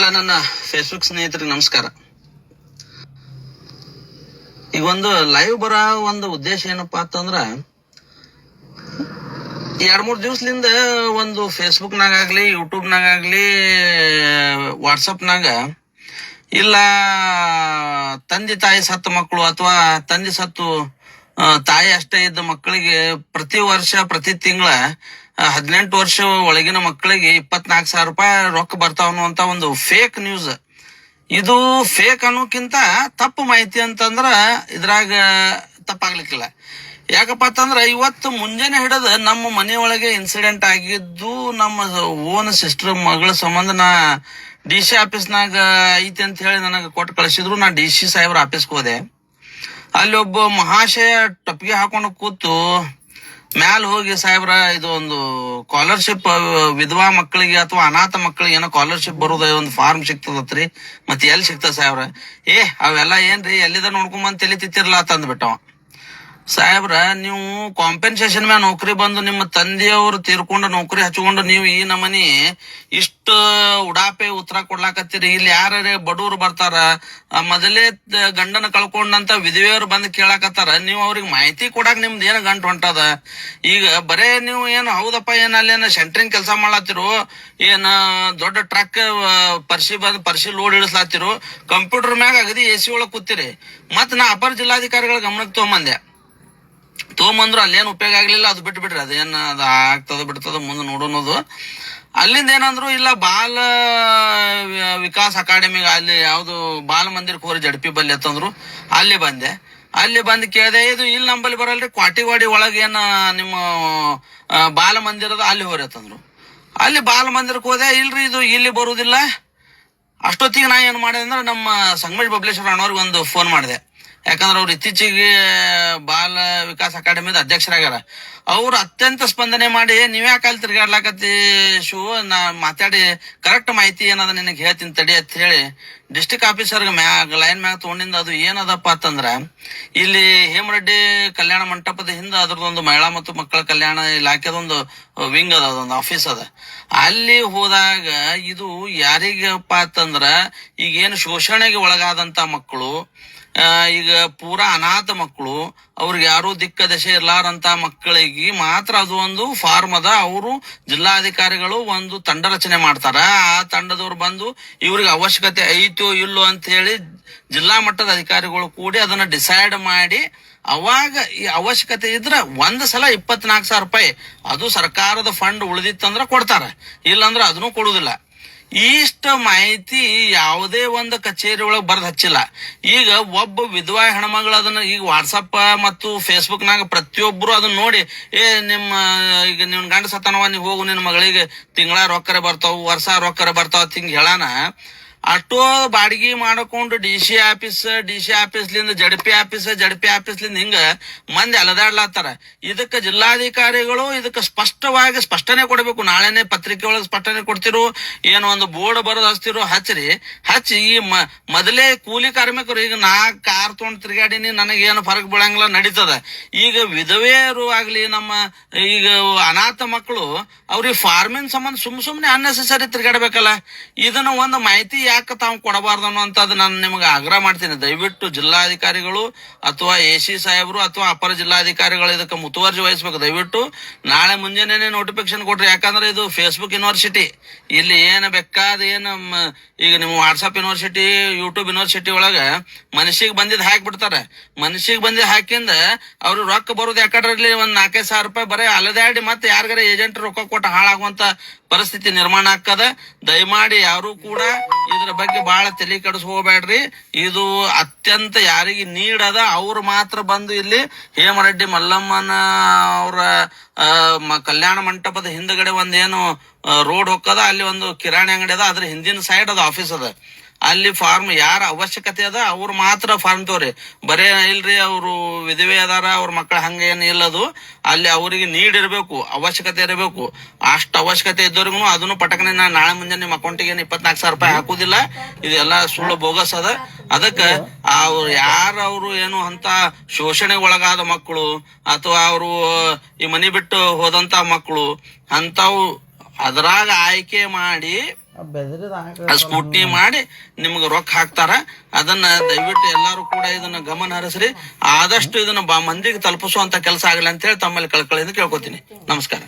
ಎಲ್ಲ ನನ್ನ ಫೇಸ್ಬುಕ್ ಸ್ನೇಹಿತರಿಗೆ ನಮಸ್ಕಾರ. ಈಗ ಒಂದು ಲೈವ್ ಬರೋ ಒಂದು ಉದ್ದೇಶ ಏನಪ್ಪಾ ಅಂತಂದ್ರ, 2-3 ದಿವಸದಿಂದ ಒಂದು ಫೇಸ್ಬುಕ್ ನಾಗಾಗ್ಲಿ, ಯೂಟ್ಯೂಬ್ ನಾಗಾಗ್ಲಿ, ವಾಟ್ಸಪ್ ನಾಗ ಇಲ್ಲ ತಂದೆ ತಾಯಿ ಸತ್ತ ಮಕ್ಕಳು ಅಥವಾ ತಂದೆ ಸತ್ತು ತಾಯಿ ಅಷ್ಟೇ ಇದ್ದ ಮಕ್ಕಳಿಗೆ ಪ್ರತಿ ವರ್ಷ ಪ್ರತಿ ತಿಂಗಳ 18 ವರ್ಷ ಒಳಗಿನ ಮಕ್ಕಳಿಗೆ 24,000 ರೂಪಾಯಿ ರೊಕ್ಕ ಬರ್ತಾವ ಅನ್ನುವಂತ ಒಂದು ಫೇಕ್ ನ್ಯೂಸ್. ಇದು ಫೇಕ್ ಅನ್ನೋಕ್ಕಿಂತ ತಪ್ಪು ಮಾಹಿತಿ ಅಂತಂದ್ರ ಇದ್ರಾಗ ತಪ್ಪಾಗ್ಲಿಕ್ಕಿಲ್ಲ. ಯಾಕಪ್ಪ ಅಂತಂದ್ರ ಇವತ್ತು ಮುಂಜಾನೆ ಹಿಡಿದ ನಮ್ಮ ಮನೆಯೊಳಗೆ ಇನ್ಸಿಡೆಂಟ್ ಆಗಿದ್ದು, ನಮ್ಮ ಓನ್ ಸಿಸ್ಟರ್ ಮಗಳ ಸಂಬಂಧ ನಾ DC ಆಫೀಸ್ನಾಗ ಐತಿ ಅಂತ ಹೇಳಿ ನನಗೆ ಕೊಟ್ಟು ಕಳಿಸಿದ್ರು. ನಾ DC ಸಾಹೇಬ್ರ ಆಫೀಸ್ಗೆ ಹೋದೆ. ಅಲ್ಲಿ ಒಬ್ಬ ಮಹಾಶಯ ಟಪ್ಪಿಗೆ ಹಾಕೊಂಡು ಕೂತು ಮ್ಯಾಲ ಹೋಗಿ, ಸಾಹೇಬ್ರ ಇದು ಒಂದು ಸ್ಕಾಲರ್ಶಿಪ್ ವಿಧವಾ ಮಕ್ಕಳಿಗೆ ಅಥವಾ ಅನಾಥ ಮಕ್ಕಳಿಗೆ ಏನೋ ಸ್ಕಾಲರ್ಶಿಪ್ ಬರೋದ ಒಂದು ಫಾರ್ಮ್ ಸಿಗ್ತದತ್ರಿ, ಮತ್ತೆ ಎಲ್ಲಿ ಸಿಗ್ತದ ಸಾಹೇಬ್ರ? ಅವೆಲ್ಲ ಏನ್ರಿ, ಎಲ್ಲಿದ ನೋಡ್ಕೊಂಬಂದ್ ತಲೆ ತಿತ್ತಿರ್ಲಾ ತಂದ್ಬಿಟ್ಟವ. ಸಾಹೇಬ್ರ, ನೀವು ಕಾಂಪೆನ್ಸೇಷನ್ ಮ್ಯಾಲ ನೌಕರಿ ಬಂದು ನಿಮ್ಮ ತಂದೆಯವರು ತೀರ್ಕೊಂಡು ನೌಕರಿ ಹಚ್ಕೊಂಡು ನೀವು ಈ ನಮನಿ ಇಷ್ಟ ಉಡಾಪೆ ಉತ್ತರ ಕೊಡ್ಲಾಕತ್ತೀರಿ. ಇಲ್ಲಿ ಯಾರೇ ಬಡವರು ಬರ್ತಾರ, ಮೊದಲೇ ಗಂಡನ ಕಳ್ಕೊಂಡಂತ ವಿಧವೆಯವರು ಬಂದ್ ಕೇಳಾಕತ್ತಾರ, ನೀವು ಅವ್ರಿಗೆ ಮಾಹಿತಿ ಕೊಡಾಕ್ ನಿಮ್ದು ಏನ ಗಂಟು ಹೊಂಟದ? ಈಗ ಬರೇ ನೀವು ಏನು ಹೌದಪ್ಪ ಏನ ಅಲ್ಲೇನ ಸೆಂಟ್ರಿಂಗ್ ಕೆಲಸ ಮಾಡ್ಲಾತಿರೋ, ಏನ ದೊಡ್ಡ ಟ್ರಕ್ ಪರ್ಸಿ ಲೋಡ್ ಇಳಿಸ್ಲಾತಿರೋ, ಕಂಪ್ಯೂಟರ್ ಮ್ಯಾಗ ಅಗದಿ AC ಒಳಗ್ ಕೂತಿರಿ. ಮತ್ ನಾ ಅಪರ ಜಿಲ್ಲಾಧಿಕಾರಿಗಳ ಗಮನಕ್ಕೆ ತೊಗೊಂಬಂದ್ರು, ಅಲ್ಲೇನು ಉಪಯೋಗ ಆಗ್ಲಿಲ್ಲ. ಅದು ಬಿಟ್ಬಿಡ್ರಿ, ಅದೇನ್ ಅದ ಆಗ್ತದ ಬಿಡ್ತದ ಮುಂದೆ ನೋಡೋದು. ಅಲ್ಲಿಂದ ಏನಂದ್ರು, ಇಲ್ಲ ಬಾಲ ವಿಕಾಸ್ ಅಕಾಡೆಮಿ ಅಲ್ಲಿ ಯಾವ್ದು ಬಾಲ ಮಂದಿರಕ್ಕೆ ಹೋರಿ ಜಡ್ಪಿ ಬಲ್ಲಿ ಅಂತಂದ್ರು. ಅಲ್ಲಿ ಬಂದೆ. ಅಲ್ಲಿ ಬಂದ್ ಕೇಳಿದೆ, ಇದು ಇಲ್ಲಿ ನಂಬಲ್ಲಿ ಬರಲ್ರಿ, ಕ್ವಾಟಿವಾಡಿ ಒಳಗೆ ಏನ ನಿಮ್ಮ ಬಾಲ ಮಂದಿರದ ಅಲ್ಲಿ ಹೋರಿ ಅಂತಂದ್ರು. ಅಲ್ಲಿ ಬಾಲ ಮಂದಿರಕ್ಕೆ ಹೋದೆ. ಇಲ್ರಿ, ಇದು ಇಲ್ಲಿ ಬರುವುದಿಲ್ಲ. ಅಷ್ಟೊತ್ತಿಗೆ ನಾ ಏನ್ ಮಾಡಿದೆ ಅಂದ್ರೆ, ನಮ್ಮ ಸಂಗಮೇಶ್ ಬಬ್ಲೇಶ್ವರ ಅಣ್ಣವ್ರಿಗೆ ಒಂದು ಫೋನ್ ಮಾಡಿದೆ. ಯಾಕಂದ್ರೆ ಅವ್ರು ಇತ್ತೀಚೆಗೆ ಬಾಲ ವಿಕಾಸ್ ಅಕಾಡೆಮಿದ ಅಧ್ಯಕ್ಷರಾಗ್ಯಾರ. ಅವ್ರು ಅತ್ಯಂತ ಸ್ಪಂದನೆ ಮಾಡಿ, ನೀವ್ಯಾಕೆ ಅಲ್ಲಿ ತಿರ್ಗಾಡ್ಲಾಕತ್ತಿ ನಾ ಮಾತಾಡಿ ಕರೆಕ್ಟ್ ಮಾಹಿತಿ ಏನದ ನಿನಗೆ ಹೇಳ್ತೀನಿ ತಡಿ ಅಂತ ಹೇಳಿ ಡಿಸ್ಟಿಕ್ ಆಫೀಸರ್ಗೆ ಲೈನ್ ಮ್ಯಾಗ ತಗೊಂಡಿಂದ. ಅದು ಏನದಪ್ಪ ಅಂತಂದ್ರ, ಇಲ್ಲಿ ಹೇಮರೆಡ್ಡಿ ಕಲ್ಯಾಣ ಮಂಟಪದ ಹಿಂದ ಅದ್ರದೊಂದು ಮಹಿಳಾ ಮತ್ತು ಮಕ್ಕಳ ಕಲ್ಯಾಣ ಇಲಾಖೆದೊಂದು ವಿಂಗ್ ಅದ, ಅದೊಂದು ಆಫೀಸ್ ಅದ. ಅಲ್ಲಿ ಹೋದಾಗ ಇದು ಯಾರಿಗಪ್ಪ ಅಂತಂದ್ರ, ಈಗ ಏನು ಶೋಷಣೆಗೆ ಒಳಗಾದಂತ ಮಕ್ಕಳು, ಈಗ ಪೂರಾ ಅನಾಥ ಮಕ್ಕಳು, ಅವ್ರಿಗೆ ಯಾರು ದಿಕ್ಕ ದಶೆ ಇರ್ಲಾರಂತ ಮಕ್ಕಳಿಗೆ ಮಾತ್ರ ಅದು ಒಂದು ಫಾರ್ಮ್ ಅದ. ಅವರು ಜಿಲ್ಲಾಧಿಕಾರಿಗಳು ಒಂದು ತಂಡ ರಚನೆ ಮಾಡ್ತಾರ. ಆ ತಂಡದವ್ರು ಬಂದು ಇವ್ರಿಗೆ ಅವಶ್ಯಕತೆ ಐತೋ ಇಲ್ಲೋ ಅಂತ ಹೇಳಿ ಜಿಲ್ಲಾ ಮಟ್ಟದ ಅಧಿಕಾರಿಗಳು ಕೂಡಿ ಅದನ್ನ ಡಿಸೈಡ್ ಮಾಡಿ, ಅವಾಗ ಈ ಅವಶ್ಯಕತೆ ಇದ್ರ ಒಂದ್ ಸಲ 24,000 ರೂಪಾಯಿ ಅದು ಸರ್ಕಾರದ ಫಂಡ್ ಉಳಿದಿತ್ತಂದ್ರ ಕೊಡ್ತಾರ, ಇಲ್ಲಾಂದ್ರ ಅದನ್ನು ಕೊಡುದಿಲ್ಲ. ಇಷ್ಟ ಮಾಹಿತಿ ಯಾವುದೇ ಒಂದು ಕಚೇರಿ ಒಳಗೆ ಬರ್ದ್ ಹಚ್ಚಿಲ್ಲ. ಈಗ ಒಬ್ಬ ವಿಧವಾ ಹೆಣ್ಮಗಳು ಅದನ್ನ ಈಗ ವಾಟ್ಸಪ್ ಮತ್ತು ಫೇಸ್ಬುಕ್ ನಾಗ ಪ್ರತಿಯೊಬ್ರು ಅದನ್ನ ನೋಡಿ, ಈಗ ನಿನ್ ಗಂಡ ಸತ್ತನವ, ನೀವ್ ಹೋಗು, ನಿನ್ ಮಗಳಿಗೆ ತಿಂಗಳ ರೊಕ್ಕರೆ ಬರ್ತಾವ, ವರ್ಷ ರೊಕ್ಕರೆ ಬರ್ತಾವ ಹಿಂಗ್ ಹೇಳಾನ. ಅಷ್ಟೋ ಬಾಡಿಗೆ ಮಾಡ್ಕೊಂಡು DC ಆಫೀಸ್ಲಿಂದ ಜಡ್ಪಿ ಆಫೀಸ್ಲಿಂದ ಹಿಂಗ ಮಂದಿ ಅಲದಾಡ್ಲಾತಾರ. ಇದಕ್ಕೆ ಜಿಲ್ಲಾಧಿಕಾರಿಗಳು ಇದಕ್ಕೆ ಸ್ಪಷ್ಟನೆ ಕೊಡಬೇಕು. ನಾಳೆನೆ ಪತ್ರಿಕೆ ಒಳಗೆ ಸ್ಪಷ್ಟನೆ ಕೊಡ್ತಿರೋ, ಏನೋ ಒಂದು ಬೋರ್ಡ್ ಬರೋದು ಹಚ್ಚಿ ಈ ಮೊದಲೇ ಕೂಲಿ ಕಾರ್ಮಿಕರು, ಈಗ ನಾ ಕಾರ್ ತೊಗೊಂಡ್ ತಿರ್ಗಾಡಿನಿ, ನನಗೇನು ಫರಕ್ ಬೀಳಂಗಿಲ್ಲ, ನಡೀತದ. ಈಗ ವಿಧವೆಯರು ಆಗ್ಲಿ, ನಮ್ಮ ಈಗ ಅನಾಥ ಮಕ್ಕಳು, ಅವ್ರಿಗೆ ಫಾರ್ಮಿನ್ ಸಂಬಂಧ ಸುಮ್ನೆ ಅನ್ನೆಸೆಸರಿ ತಿರ್ಗಾಡ್ಬೇಕಲ್ಲ. ಇದನ್ನ ಒಂದು ಮಾಹಿತಿ ಯಾಕೆ ತಾವು ಕೊಡಬಾರ್ದು ಅನ್ನೋಂಥದ್ದು ನಾನು ನಿಮಗೆ ಆಗ್ರಹ ಮಾಡ್ತೀನಿ. ದಯವಿಟ್ಟು ಜಿಲ್ಲಾಧಿಕಾರಿಗಳು ಅಥವಾ AC ಸಾಹೇಬರು ಅಥವಾ ಅಪರ ಜಿಲ್ಲಾಧಿಕಾರಿಗಳು ಇದಕ್ಕೆ ಮುತುವರ್ಜಿ ವಹಿಸ್ಬೇಕು. ದಯವಿಟ್ಟು ನಾಳೆ ಮುಂಜಾನೆ ನೋಟಿಫಿಕೇಶನ್ ಕೊಡ್ರಿ. ಯಾಕಂದ್ರೆ ಇದು ಫೇಸ್ಬುಕ್ ಯೂನಿವರ್ಸಿಟಿ, ಇಲ್ಲಿ ಏನ್ ಬೇಕಾದ ಈಗ ನಿಮ್ಮ ವಾಟ್ಸಪ್ ಯೂನಿವರ್ಸಿಟಿ, ಯೂಟ್ಯೂಬ್ ಯೂನಿವರ್ಸಿಟಿ ಒಳಗ ಮನುಷ್ಯಗ್ ಬಂದಿದ್ ಹಾಕ್ಬಿಡ್ತಾರೆ. ಮನುಷ್ಯಗ್ ಬಂದಿದ್ ಹಾಕಿಂದ ಅವ್ರು ರೊಕ್ಕ ಬರೋದು ಯಾಕಡ್ರಲ್ಲಿ ಒಂದ್ 4,000 ರೂಪಾಯಿ ಬರೀ ಅಲದಾಡಿ ಮತ್ತೆ ಯಾರಿಗಾರ ಏಜೆಂಟ್ ರೊಕ್ಕ ಕೊಟ್ಟು ಹಾಳಾಗುವಂತ ಪರಿಸ್ಥಿತಿ ನಿರ್ಮಾಣ ಆಗ್ತದ. ದಯಮಾಡಿ ಯಾರು ಕೂಡ ಇದ್ರ ಬಗ್ಗೆ ಬಹಳ ತಲೆ ಕೆಡಿಸ್ಕೋಬೇಡ್ರಿ. ಇದು ಅತ್ಯಂತ ಯಾರಿಗೆ ನೀಡದ ಅವ್ರು ಮಾತ್ರ ಬಂದು ಇಲ್ಲಿ ಹೇಮರೆಡ್ಡಿ ಮಲ್ಲಮ್ಮನ ಅವರ ಕಲ್ಯಾಣ ಮಂಟಪದ ಹಿಂದಗಡೆ ಒಂದೇನು ರೋಡ್ ಹೋಗದ, ಅಲ್ಲಿ ಒಂದು ಕಿರಾಣಿ ಅಂಗಡಿ ಅದ, ಅದ್ರ ಹಿಂದಿನ ಸೈಡ್ ಅದು ಆಫೀಸ್ ಅದ. ಅಲ್ಲಿ ಫಾರ್ಮ್ ಯಾರ ಅವಶ್ಯಕತೆ ಅದ ಅವ್ರು ಮಾತ್ರ ಫಾರ್ಮ್ ತೋರಿ. ಬರೇ ಇಲ್ರಿ ಅವ್ರು ವಿಧವೆ ಅದಾರ, ಅವ್ರ ಮಕ್ಕಳ ಹಂಗ ಏನ್ ಇಲ್ಲದು. ಅಲ್ಲಿ ಅವರಿಗೆ ನೀಡಿರ್ಬೇಕು, ಅವಶ್ಯಕತೆ ಇರಬೇಕು. ಅಷ್ಟು ಅವಶ್ಯಕತೆ ಇದ್ದವ್ರಿಗೂ ಅದನ್ನು ಪಟಕನೆ ನಾಳೆ ಮುಂಜಾನೆ ನಿಮ್ಮ ಅಕೌಂಟಿಗೆ 24,000 ರೂಪಾಯಿ ಹಾಕುದಿಲ್ಲ. ಇದೆಲ್ಲ ಸುಳ್ಳು ಬೋಗಸ್ ಅದ. ಅದಕ್ಕ ಅವ್ರು ಏನು ಅಂತ ಶೋಷಣೆಗೆ ಒಳಗಾದ ಮಕ್ಕಳು ಅಥವಾ ಅವರು ಈ ಮನಿ ಬಿಟ್ಟು ಹೋದಂತ ಮಕ್ಕಳು ಅಂತವು ಅದ್ರಾಗ ಆಯ್ಕೆ ಮಾಡಿ ಸ್ಕೂಟ್ನಿ ಮಾಡಿ ನಿಮ್ಗೆ ರೊಕ್ಕ ಹಾಕ್ತಾರ. ಅದನ್ನ ದಯವಿಟ್ಟು ಎಲ್ಲಾರು ಕೂಡ ಇದನ್ನ ಗಮನ ಹರಿಸ್ರಿ. ಆದಷ್ಟು ಇದನ್ನ ಮಂದಿಗೆ ತಲುಪಿಸುವಂತ ಕೆಲಸ ಆಗಲಿ ಅಂತ ಹೇಳಿ ತಮ್ಮಲ್ಲಿ ಕಳ್ಕೊಳ್ಳಿ ಕೇಳ್ಕೊತೀನಿ. ನಮಸ್ಕಾರ.